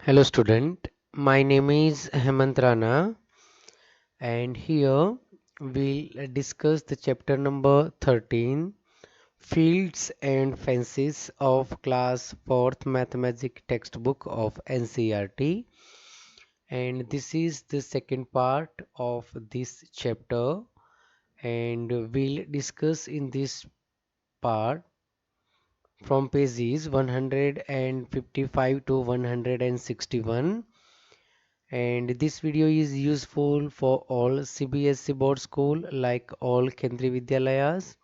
Hello student, my name is Hemant Rana and here we'll discuss the chapter number 13 Fields and Fences of class 4th mathematics textbook of NCERT, and this is the second part of this chapter, and we'll discuss in this part from pages 155 to 161. And this video is useful for all CBSE board school like all Kendriya Vidyalayas.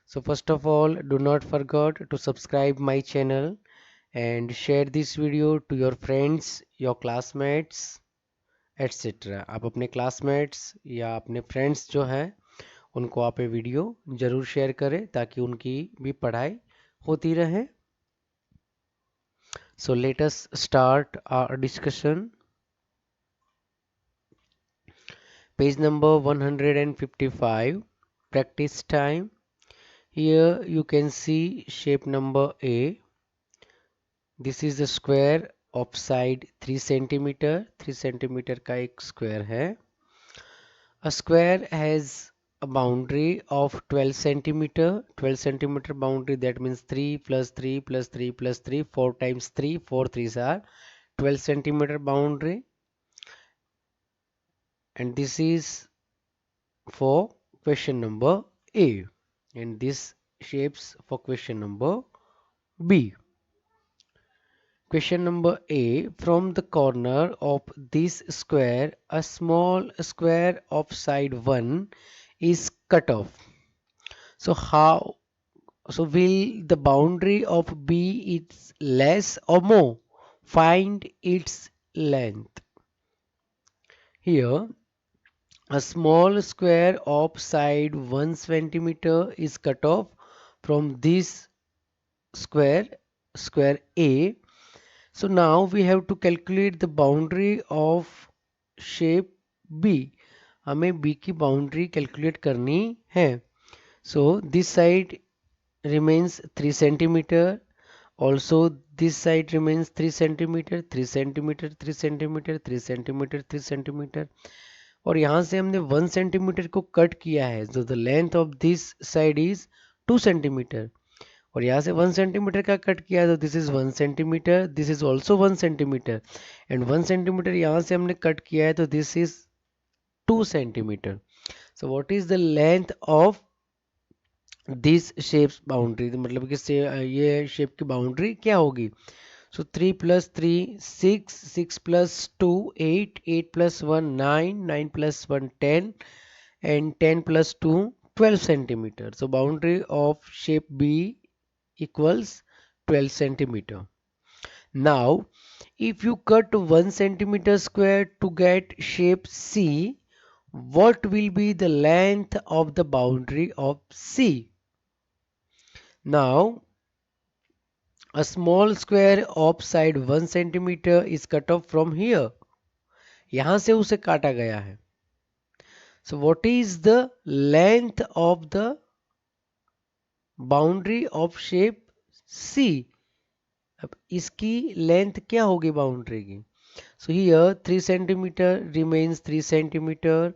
So first of all, do not forget to subscribe my channel and share this video to your friends, your classmates, etc. आप अपने classmates या अपने friends जो हैं उनको आप ये video जरूर शेयर करें ताकि उनकी भी पढ़ाई होती रहे. So let us start our discussion. Page number 155, practice time. Here you can see shape number A. This is the square of side 3 centimeter. 3 centimeter का एक square है. A square has a boundary of 12 centimeter. 12 centimeter boundary, that means 3 plus 3 plus 3 plus 3, 4 times 3, 4 3s are 12 centimeter boundary. And this is for question number A, and this shapes for question number B. Question number A, from the corner of this square a small square of side 1 is cut off. So will the boundary of B is less or more? Find its length. Here a small square of side 1 centimeter is cut off from this square A. So now we have to calculate the boundary of shape B. हमें B की boundary calculate करनी है. So this side remains 3 centimeter. Also this side remains 3 centimeter, 3 centimeter, 3 centimeter, 3 centimeter, 3 centimeter. और यहाँ से हमने 1 centimetre को cut किया है. So the length of this side is 2 centimetre. और यहाँ से 1 सेंटीमीटर का कट किया है तो this is 1 centimetre, this is also 1 centimetre, and 1 centimetre यहाँ से हमने कट किया है तो this is 2 centimetre. So what is the length of this shapes boundary, मतलब कि ये शेप की बाउंड्री क्या होगी. So 3 plus 3, 6, 6 plus 2, 8, 8 plus 1, 9, 9 plus 1, 10, and 10 plus 2, 12 centimeter. So boundary of shape B equals 12 centimeter. Now, if you cut 1 centimeter square to get shape C, what will be the length of the boundary of C? Now, a small square of side 1 centimeter is cut off from here. यहाँ से उसे काटा गया है. So what is the length of the boundary of shape C? अब इसकी length क्या होगी बाउंड्री की. So here 3 centimeter remains 3 centimeter,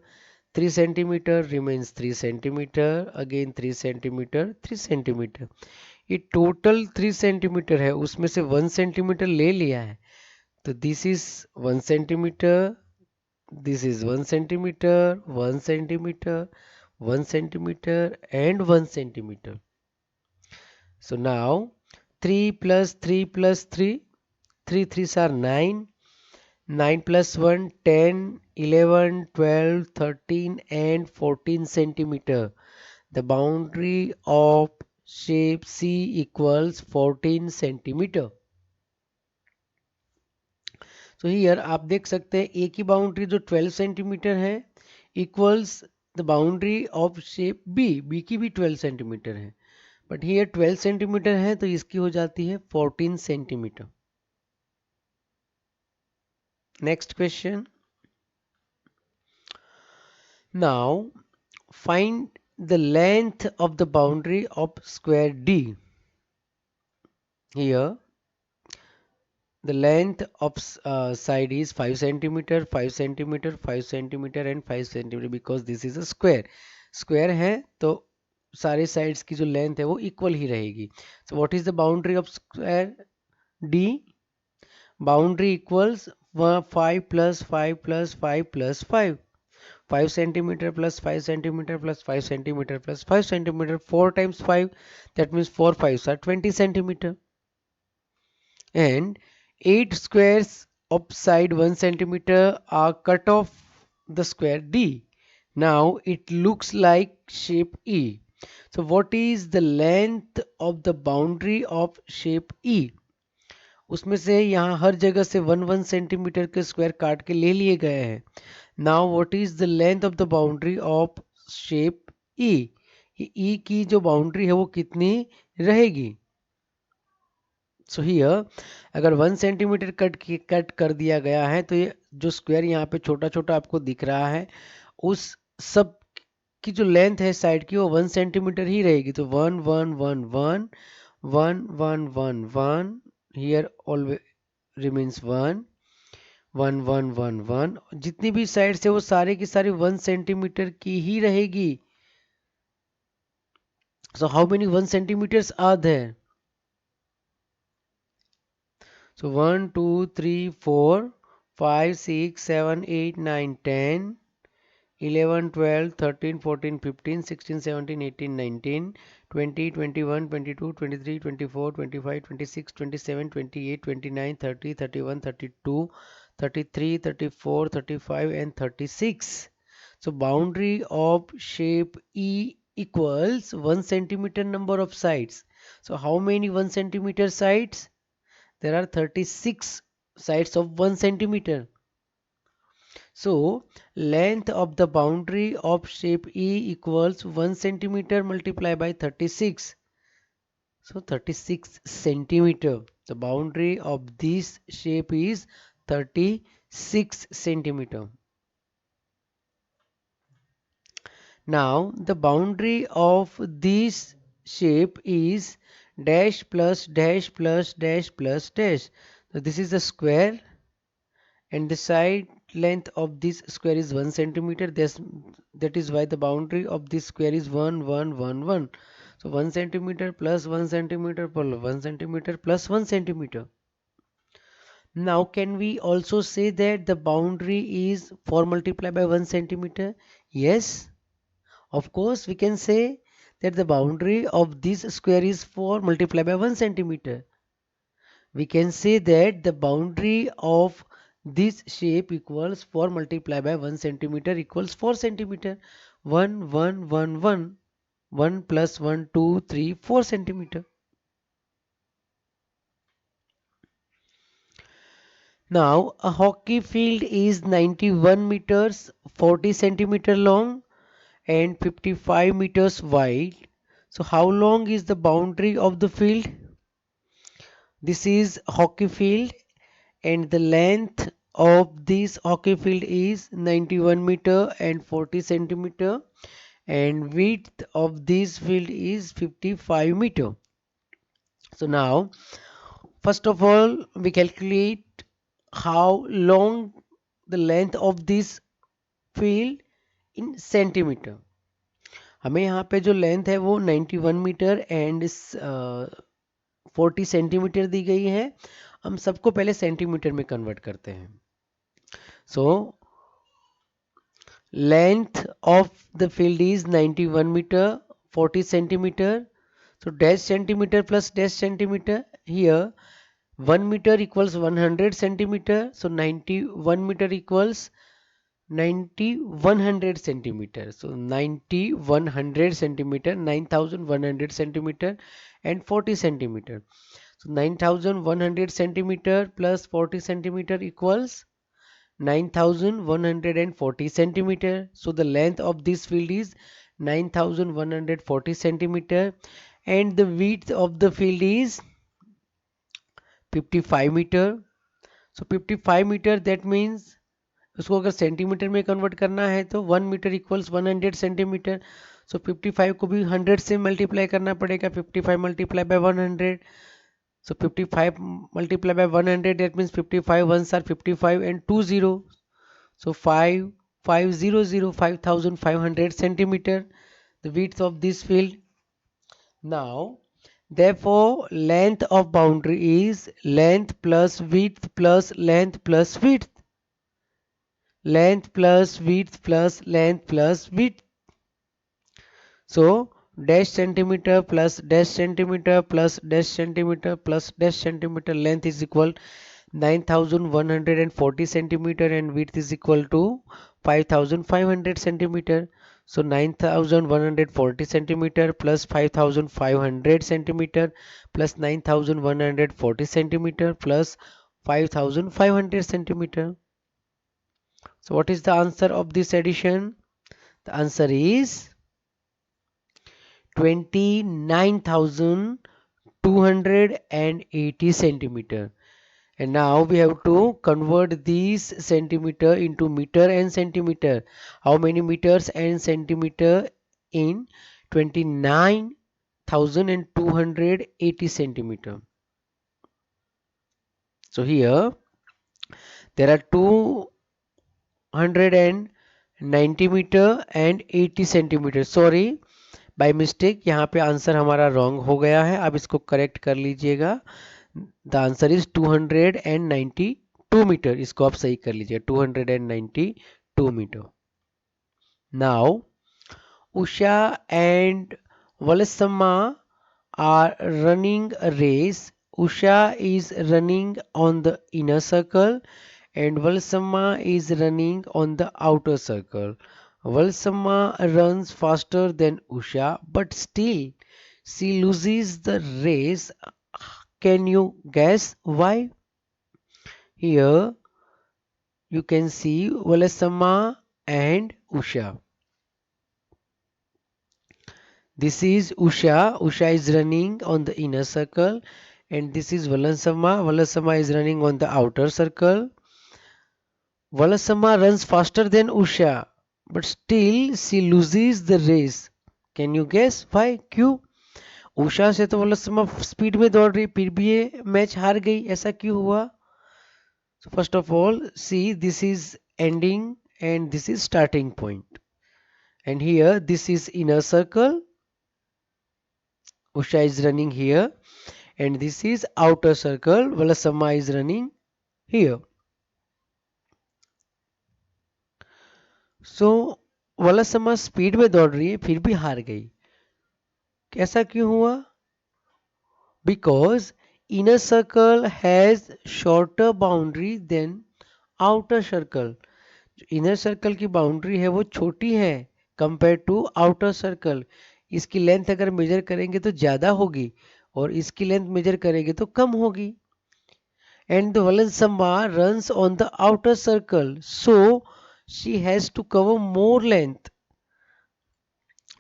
3 centimeter remains 3 centimeter, again 3 centimeter, 3 centimeter. ये टोटल 3 सेंटीमीटर है, उसमें से 1 सेंटीमीटर ले लिया है. तो this is 1 centimetre, this is 1 centimeter, 1 centimeter, 1 centimeter, and 1 centimeter. So now 3 plus 3 plus 3, 3 3s are 9, 9 plus 1, 10, 11, 12, 13, and 14 centimeter. The boundary of shape C equals 14 centimeter. So here आप देख सकते हैं A की बाउंड्री जो 12 सेंटीमीटर है equals the boundary of shape B की भी 12 centimetre है, बट हियर 12 सेंटीमीटर है तो इसकी हो जाती है 14 centimetre. Next question. Now find the length of the boundary of square D. Here the length of side is 5 centimeter, 5 centimeter, 5 centimeter and 5 centimeter because this is a square. Square है तो सारे sides की जो length है वो equal ही रहेगी. So what is the boundary of square D? Boundary equals 5 plus 5 plus 5 plus 5. 5 centimeter plus 5 centimeter plus 5 centimeter plus 5 centimeter. 4 times 5, that means 4 5s are 20 centimeter. And 8 squares of side 1 centimeter are cut off the square D. Now it looks like shape E. So what is the length of the boundary of shape E? उसमें से यहाँ हर जगह से 1 centimetre के square काट के ले लिए गए हैं. Now what is the length of the boundary of shape E? E की जो बाउंड्री है वो कितनी रहेगी? सो हियर अगर 1 सेंटीमीटर कट कर दिया गया है तो ये जो स्क्वायर यहाँ पे छोटा छोटा आपको दिख रहा है उस सब की जो लेंथ है साइड की वो 1 सेंटीमीटर ही रहेगी. तो 1 1 1 1 1 1 1 1 हियर ऑलवेज रिमेन्स 1 1 1 1 1. जितनी भी साइड से वो सारे की सारी 1 सेंटीमीटर की ही रहेगी. So how many 1 centimetres are there? So 1, 2, 3, 4, 5, 6, 7, 8, 9, 10, 11, 12, 13, 14, 15, 16, 17, 18, 19, 20, 21, 22, 23, 24, 25, 26, 27, 28, 29, 30, 31, 32, 33, 34, 35 and 36. So boundary of shape E equals 1 centimeter number of sides. So how many 1 centimeter sides? There are 36 sides of 1 centimeter. So length of the boundary of shape E equals 1 centimeter multiplied by 36. So 36 centimeter. The boundary of this shape is 36 centimeter. Now the boundary of this shape is dash plus dash plus dash plus dash. So this is a square and the side length of this square is 1 centimeter. That is why the boundary of this square is 1 1 1 1. So 1 centimeter plus 1 centimeter plus 1 centimeter plus 1 centimeter. Now can we also say that the boundary is 4 multiplied by 1 centimeter? Yes. Of course, we can say that the boundary of this square is 4 multiplied by 1 centimeter. We can say that the boundary of this shape equals 4 multiplied by 1 centimeter equals 4 centimeter. 1, 1, 1, 1. 1 plus 1, 2, 3, 4 centimeter. Now, a hockey field is 91 meters, 40 centimeter long and 55 meters wide. So how long is the boundary of the field? This is hockey field and the length of this hockey field is 91 meter and 40 centimeter and width of this field is 55 meter. So now first of all we calculate how long the length of this field in centimeter. हमें यहाँ पे जो length है वो 91 metre and 40 centimetre दी गई है. हम सबको पहले सेंटीमीटर में कन्वर्ट करते हैं. So length of the field is 91 metre 40 centimetre. So dash centimeter plus dash centimeter. Here 1 meter equals 100 centimeter. So 91 meter equals 9100 centimeter. So 9100 centimeter, 9100 centimeter and 40 centimeter. So 9100 centimeter plus 40 centimeter equals 9140 centimeter. So the length of this field is 9140 centimeter and the width of the field is 55 meter. So 55 meter, that means उसको अगर centimetre में convert करना है तो 1 metre equals 100 centimetre. सो 55 को भी 100 से multiply करना पड़ेगा. 55 multiply by 100 So 55 multiplied by 100, that means 55 ones are 55 and 2 0. So 5500, 5500 centimeter, the width of this field. Now, therefore, length of boundary is length plus width plus length plus width. Length plus width plus length plus width. So, dash centimeter plus dash centimeter plus dash centimeter plus dash centimeter length is equal 9140 centimeter and width is equal to 5500 centimeter. So 9140 centimeter plus 5500 centimeter plus 9140 centimeter plus 5500 centimeter. So what is the answer of this addition? The answer is 29,280 centimeter. And now we have to convert these centimeter into meter and centimeter. How many meters and centimeter in 29,280 centimeter? So here there are 290 meter and 80 centimeter. Sorry, by mistake यहाँ पे answer हमारा wrong हो गया है. आप इसको correct कर लीजिएगा. The answer is 292 metre. इसको आप सही कर लीजिए, 292 metre. Now Usha and Valsamma are running a race. Usha is running on the inner circle and Valsamma is running on the outer circle. Valsamma runs faster than Usha, but still she loses the race. Can you guess why? Here you can see Valsamma and Usha. This is Usha. Usha is running on the inner circle and this is Valasamma. Valasamma is running on the outer circle. Valasamma runs faster than Usha, but still she loses the race. Can you guess why? क्यों? उषा से तो वलसमा speed में दौड़ रही, फिर भी ये match हार गई. ऐसा क्यों हुआ? So first of all, see, this is ending and this is starting point. And here this is inner circle. Usha is running here. And this is outer circle. Valasama is running here. So वलसमा speed में दौड़ रही है फिर भी हार गई. कैसा क्यों हुआ? Because inner circle has shorter boundary than outer circle. Inner circle की बाउंड्री है वो छोटी है कंपेयर टू आउटर सर्कल. इसकी लेंथ अगर मेजर करेंगे तो ज्यादा होगी और इसकी लेंथ मेजर करेंगे तो कम होगी. And the Valasamma runs on the outer circle, so she has to cover more length.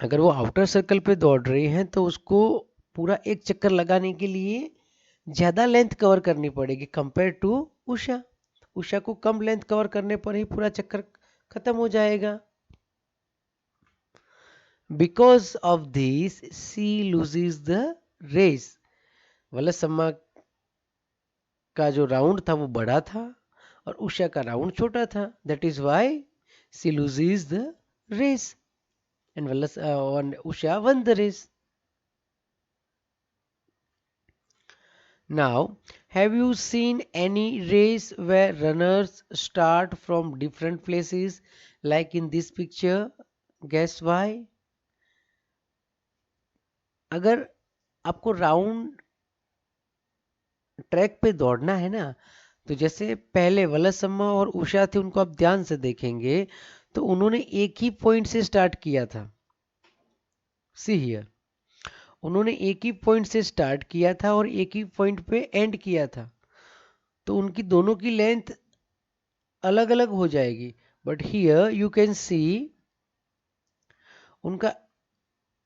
अगर वो आउटर सर्कल पे दौड़ रही हैं तो उसको पूरा एक चक्कर लगाने के लिए ज्यादा लेंथ कवर करनी पड़ेगी कंपेयर टू उषा. उषा को कम लेंथ कवर करने पर ही पूरा चक्कर खत्म हो जाएगा. Because of this, she loses the race. Valsamma का जो राउंड था वो बड़ा था और उषा का राउंड छोटा था. That is why she loses the race and Usha won the race. Now, have you seen any race where runners start from different places like in this picture? Guess why? अगर आपको राउंड ट्रैक पे दौड़ना है ना, तो जैसे पहले वलसम्मा और उषा थे उनको आप ध्यान से देखेंगे तो उन्होंने एक ही पॉइंट से स्टार्ट किया था. सी हियर, उन्होंने एक ही पॉइंट से स्टार्ट किया था और एक ही पॉइंट पे एंड किया था. तो उनकी दोनों की लेंथ अलग अलग हो जाएगी. But here you can see उनका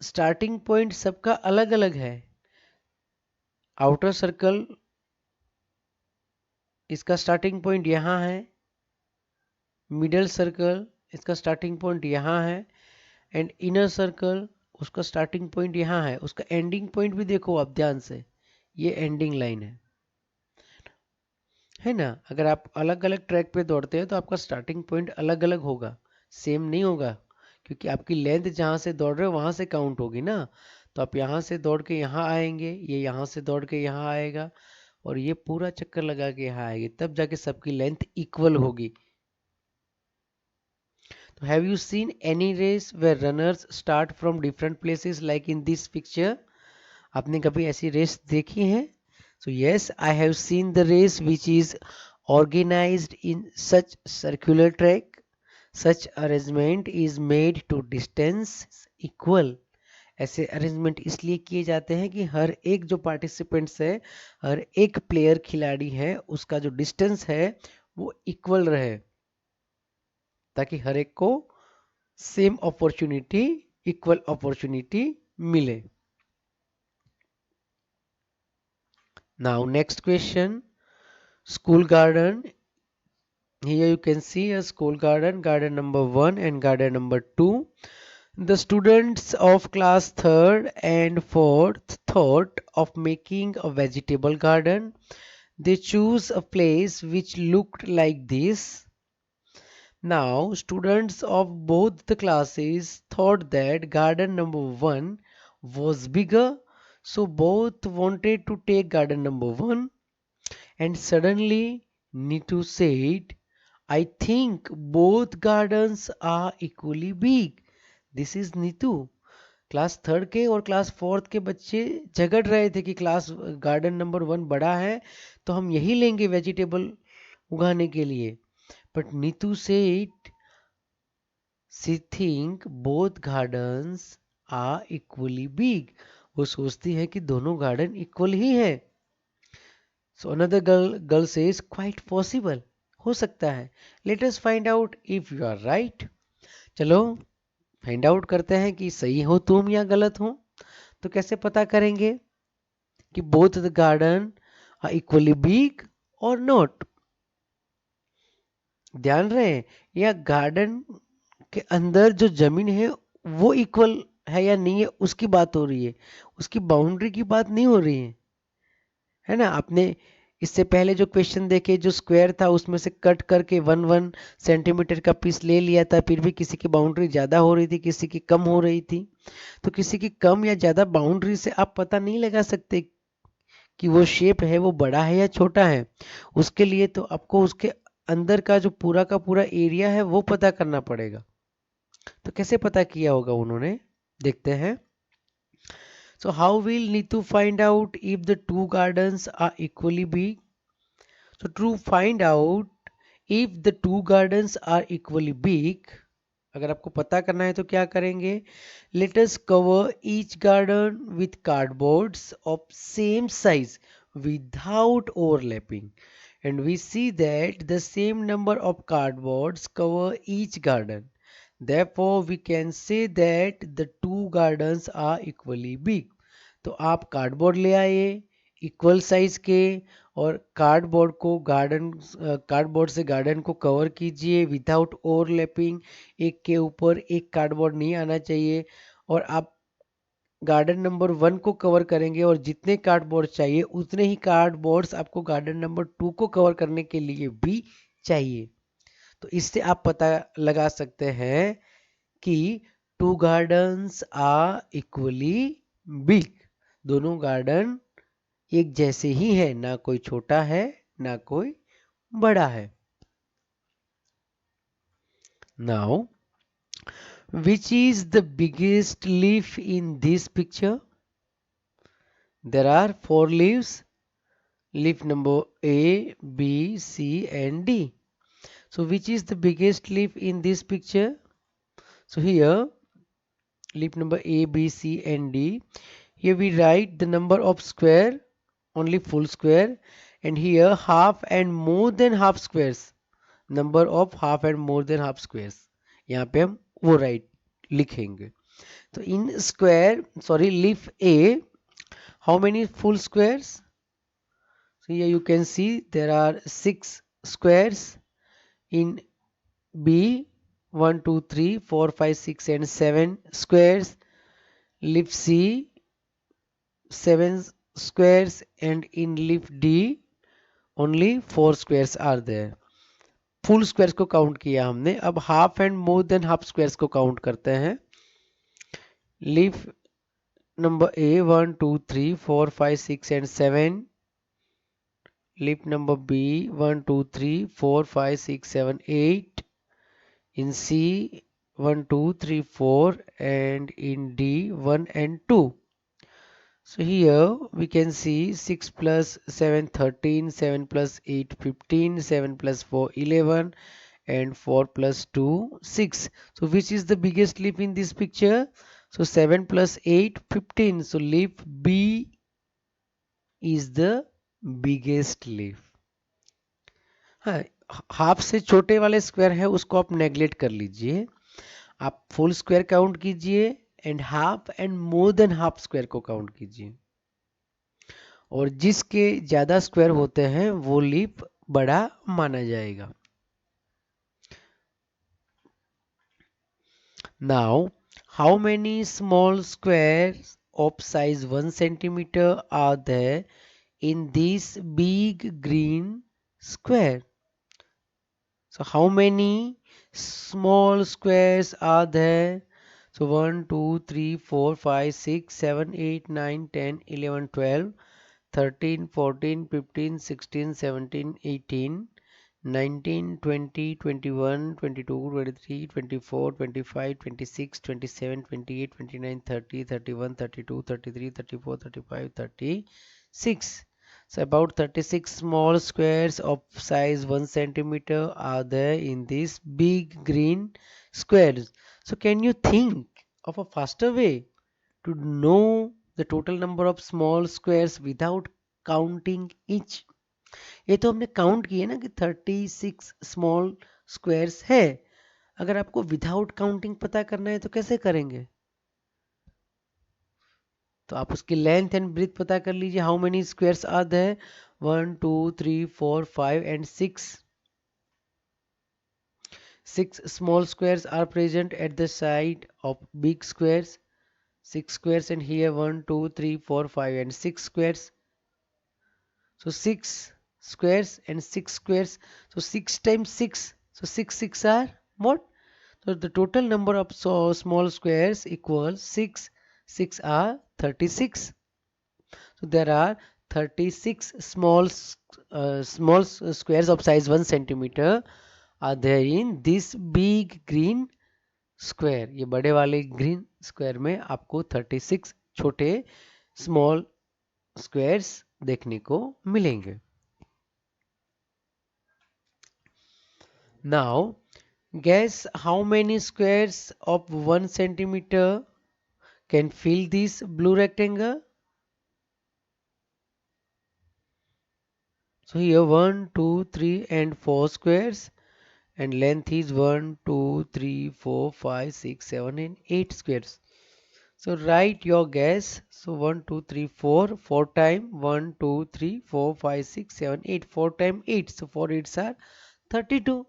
स्टार्टिंग पॉइंट सबका अलग अलग है. आउटर सर्कल इसका स्टार्टिंग पॉइंट यहाँ है. मिडल सर्कल इसका स्टार्टिंग पॉइंट यहाँ है. एंड इनर सर्कल उसका स्टार्टिंग पॉइंट यहाँ है. उसका एंडिंग पॉइंट भी देखो आप ध्यान से, ये एंडिंग लाइन है ना। अगर आप अलग अलग ट्रैक पे दौड़ते हैं तो आपका स्टार्टिंग पॉइंट अलग अलग होगा, सेम नहीं होगा, क्योंकि आपकी लेंथ जहाँ से दौड़ रहे हो वहां से काउंट होगी ना। तो आप यहाँ से दौड़ के यहाँ आएंगे, ये यहाँ से दौड़ के यहाँ आएगा, और ये पूरा चक्कर लगा के यहाँ आएगी, तब जाके सबकी लेंथ इक्वल होगी। तो have you seen any race where runners start from different places like in this picture? आपने कभी ऐसी रेस देखी है? So yes, I have seen the race which is organized in such circular track. Such arrangement is made to distance equal. ऐसे arrangement इसलिए किए जाते हैं कि हर एक जो पार्टिसिपेंट्स है, हर एक प्लेयर खिलाड़ी है, उसका जो डिस्टेंस है वो इक्वल रहे, ताकि हर एक को सेम अपॉर्चुनिटी, इक्वल अपॉर्चुनिटी मिले। Now next question, school garden. Here you can see a school garden, garden number 1 and garden number 2. The students of class 3rd and 4th thought of making a vegetable garden. They choose a place which looked like this. Now students of both the classes thought that garden number 1 was bigger, so both wanted to take garden number 1. And suddenly Nitu said, I think both gardens are equally big. This is Nitu. Class 3rd के और class 4th के बच्चे झगड़ रहे थे कि class garden number 1 बड़ा है तो हम यही लेंगे वेजिटेबल उगाने के लिए। But Neetu said she think both gardens are equally big. वो सोचती है कि दोनों गार्डन इक्वल ही है। So another girl says quite possible, हो सकता है। Let us find out if you are right. चलो फाइंड आउट करते हैं कि सही हो तुम या गलत हो। तो कैसे पता करेंगे कि both the garden are equally big और नॉट? ध्यान रहे, या गार्डन के अंदर जो जमीन है वो इक्वल है या नहीं है उसकी बात हो रही है, उसकी बाउंड्री की बात नहीं हो रही है ना। आपने इससे पहले जो क्वेश्चन देखे, जो स्क्वायर था उसमें से कट करके 1 1 सेंटीमीटर का पीस ले लिया था, फिर भी किसी की बाउंड्री ज्यादा हो रही थी, किसी की कम हो रही थी। तो किसी की कम या ज्यादा बाउंड्री से आप पता नहीं लगा सकते कि वो शेप है वो बड़ा है या छोटा है। उसके लिए तो आपको उसके अंदर का जो पूरा का पूरा एरिया है वो पता करना पड़ेगा। तो कैसे पता किया होगा उन्होंने, देखते हैं। So how will Nitu find out if the two gardens are equally big? So to find out if the two gardens are equally big, अगर आपको पता करना है तो क्या करेंगे? Let us cover each garden with cardboards of same size without overlapping. And we see that the same number of cardboards cover each garden. Therefore, we can say that the two gardens are equally big. तो आप cardboard ले आए equal size के, और cardboard से garden को cover कीजिए without overlapping. एक के ऊपर एक कार्डबोर्ड नहीं आना चाहिए। और आप गार्डन नंबर 1 को कवर करेंगे और जितने कार्डबोर्ड चाहिए उतने ही कार्डबोर्ड्स आपको गार्डन नंबर 2 को कवर करने के लिए भी चाहिए। तो इससे आप पता लगा सकते हैं कि two gardens are equally big. दोनों गार्डन एक जैसे ही है, ना कोई छोटा है ना कोई बड़ा है। Now which is the biggest leaf in this picture? There are 4 leaves, leaf number A, B, C and D. So which is the biggest leaf in this picture? So here leaf number A, B, C and D. Here we write the number of square, only full square, and here half and more than half squares, number of half and more than half squares. यहाँ पे हम वो right लिखेंगे। तो in square sorry leaf A, how many full squares? So here you can see there are 6 squares. In B, 1 2 3 4 5 6 and 7 squares. Leaf C, 7 squares and in leaf D only 4 squares are there. Full squares को count किया हमने. अब half and more than half squares को count करते हैं. Leaf number A 1 2 3 4 5 6 and 7. Leaf number B 1 2 3 4 5 6 7 8. In C 1 2 3 4 and in D 1 and 2. So here we can see 6 plus 7 13, 7 plus 8 15, 7 plus 4 11 and 4 plus 2 6. So which is the biggest leaf in this picture? So 7 plus 8 15. So leaf B is the biggest leaf. हाँ, half से छोटे वाले square है उसको आप neglect कर लीजिए. आप फुल स्क्वायर काउंट कीजिए and half and more than half square को काउंट कीजिए. और जिसके ज्यादा स्क्वायर होते हैं वो लीफ बड़ा माना जाएगा. Now how many small squares of size 1 centimeter are there in this big green square? So how many small squares are there? So 1, 2, 3, 4, 5, 6, 7, 8, 9, 10, 11, 12, 13, 14, 15, 16, 17, 18, 19, 20, 21, 22, 23, 24, 25, 26, 27, 28, 29, 30, 31, 32, 33, 34, 35, 36. So about 36 small squares of size 1 centimeter are there in this big green squares. So can you think of a faster way to know the total number of small squares without counting each? ये तो हमने count किए ना कि 36 small squares है. अगर आपको without counting पता करना है तो कैसे करेंगे? तो आप उसकी लेंथ एंड ब्रीथ पता कर लीजिए. How many squares are there? 1 2 3 4 5 and 6. 6 small squares are present at the side of big squares. 6 squares, and here 1 2 3 4 5 and 6 squares. So 6 squares and 6 squares. So 6 times 6. So 6 are what? So the total number of small squares equals 6. 6 are 36. So there are 36 small squares of size 1 centimeter are there in this big green square. ये बड़े वाले green square में आपको 36 छोटे small squares देखने को मिलेंगे. Now guess how many squares of 1 centimeter can fill this blue rectangle? So here 1 2 3 and 4 squares, and length is 1 2 3 4 5 6 7 and 8 squares. So write your guess. So 1 2 3 4 4 time 1 2 3 4 5 6 7 8, 4 time 8. So 4 8s are 32.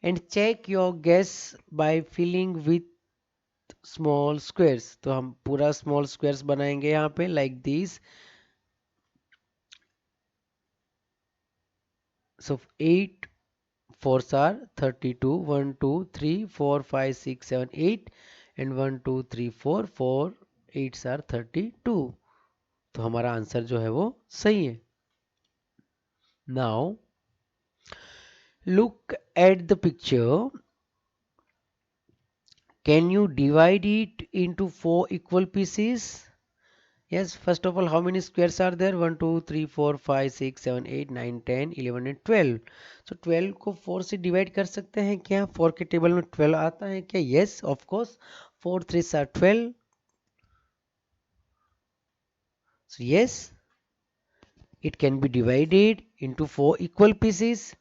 And check your guess by filling with small squares. तो हम पूरा small squares बनाएंगे यहाँ पे like this. So 8 4s are 32. 1 2 3 4 5 6 7 8 and 1 2 3 4 4 8s are 32. तो हमारा answer जो है वो सही है. Now look at the picture. Can you divide it into 4 equal pieces? Yes, first of all, how many squares are there? 1 2 3 4 5 6 7 8 9 10 11 and 12. So 12 को 4 से divide कर सकते हैं क्या? 4 के टेबल में 12 आता है क्या? Yes, of course. 4 3s are 12. So yes, it can be divided into 4 equal pieces.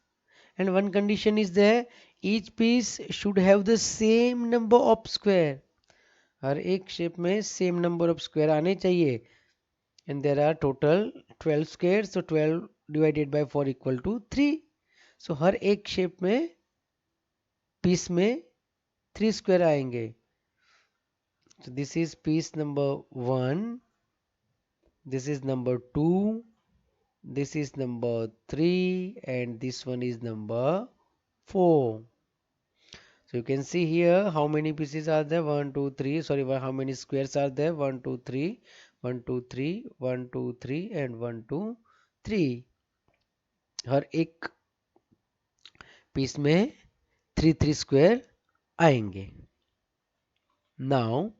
And one condition is there, each piece should have the same number of square. हर एक शेप में सेम नंबर ऑफ स्क्वायर आने चाहिए. And there are total 12 squares. So 12 divided by 4 equal to 3. So हर एक shape में piece में 3 square आएंगे. So this is piece number 1. This is number 2, this is number 3, and this one is number 4. So you can see here how many pieces are there. 1, 2, 3. Sorry, how many squares are there? 1, 2, 3. 1, 2, 3. 1, 2, 3 and 1, 2, 3. हर एक piece में 3 square आएंगे. Now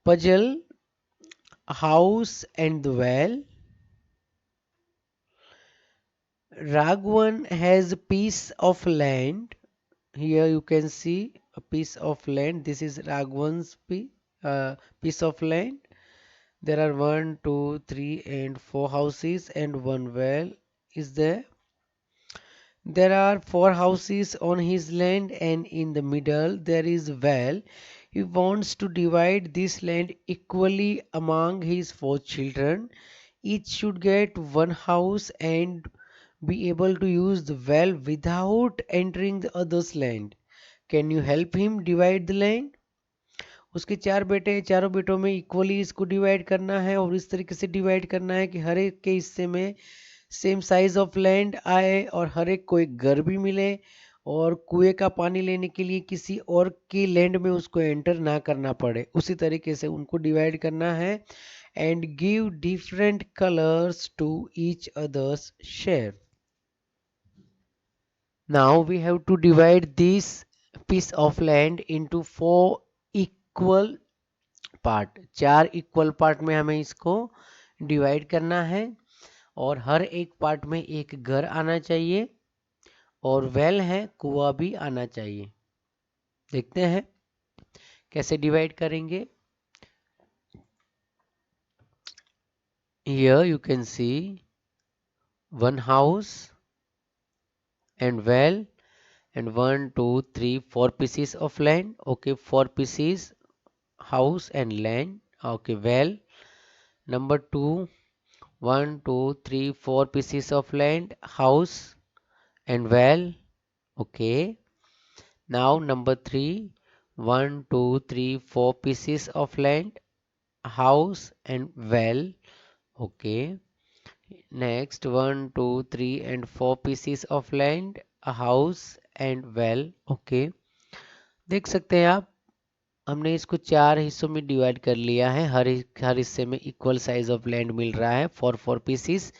puzzle house and the well. Raghavan has a piece of land. Here you can see a piece of land. This is Raghavan's piece of land. There are 1, 2, 3 and 4 houses and one well is there. There are 4 houses on his land and in the middle there is well. He wants to divide this land equally among his 4 children. Each should get one house and be able to use the well without entering the other's land. Can you help him divide the land? उसके 4 बेटे हैं, चारों बेटों में equally इसको divide करना है और इस तरीके से डिवाइड करना है कि हर एक के हिस्से में सेम साइज ऑफ लैंड आए और हर एक को एक घर भी मिले और कुएं का पानी लेने के लिए किसी और की लैंड में उसको एंटर ना करना पड़े. उसी तरीके से उनको डिवाइड करना है. And give different colours to each others share. Now we have to divide this piece of land into 4 equal part. 4 equal part में हमें इसको डिवाइड करना है और हर एक पार्ट में एक घर आना चाहिए और वेल है, कुआं भी आना चाहिए. देखते हैं कैसे डिवाइड करेंगे. Here you can see one house and well and 1, 2, 3, 4 pieces of land. Okay, 4 pieces house and land. Okay, well. Number 2, 1, 2, 3, 4 pieces of land, house and well. Okay. Now number 3, 1, 2, 3, 4 pieces of land, house and well. Okay. Next 1, 2, 3 and 4 pieces of land, a house and well. Okay. देख सकते हैं आप, हमने इसको 4 हिस्सों में divide कर लिया है. हर हिस्से में इक्वल साइज ऑफ लैंड मिल रहा है. 4 पीसीस.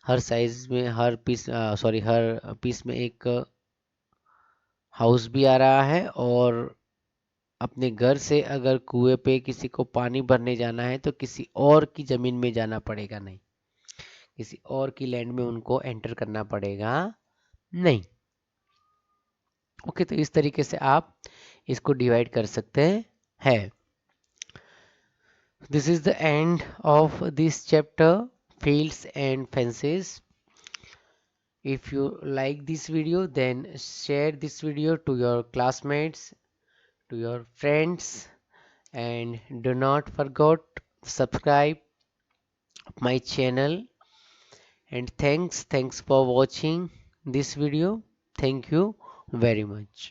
हर साइज में हर पीस में एक हाउस भी आ रहा है और अपने घर से अगर कुएं पे किसी को पानी भरने जाना है तो किसी और की जमीन में जाना पड़ेगा नहीं, किसी और की लैंड में उनको एंटर करना पड़ेगा नहीं. ओके, तो इस तरीके से आप इसको डिवाइड कर सकते हैं. This is the end of this chapter, fields and fences. If you like this video, then share this video to your classmates, to your friends, and do not forget subscribe my channel. And thanks for watching this video. Thank you very much.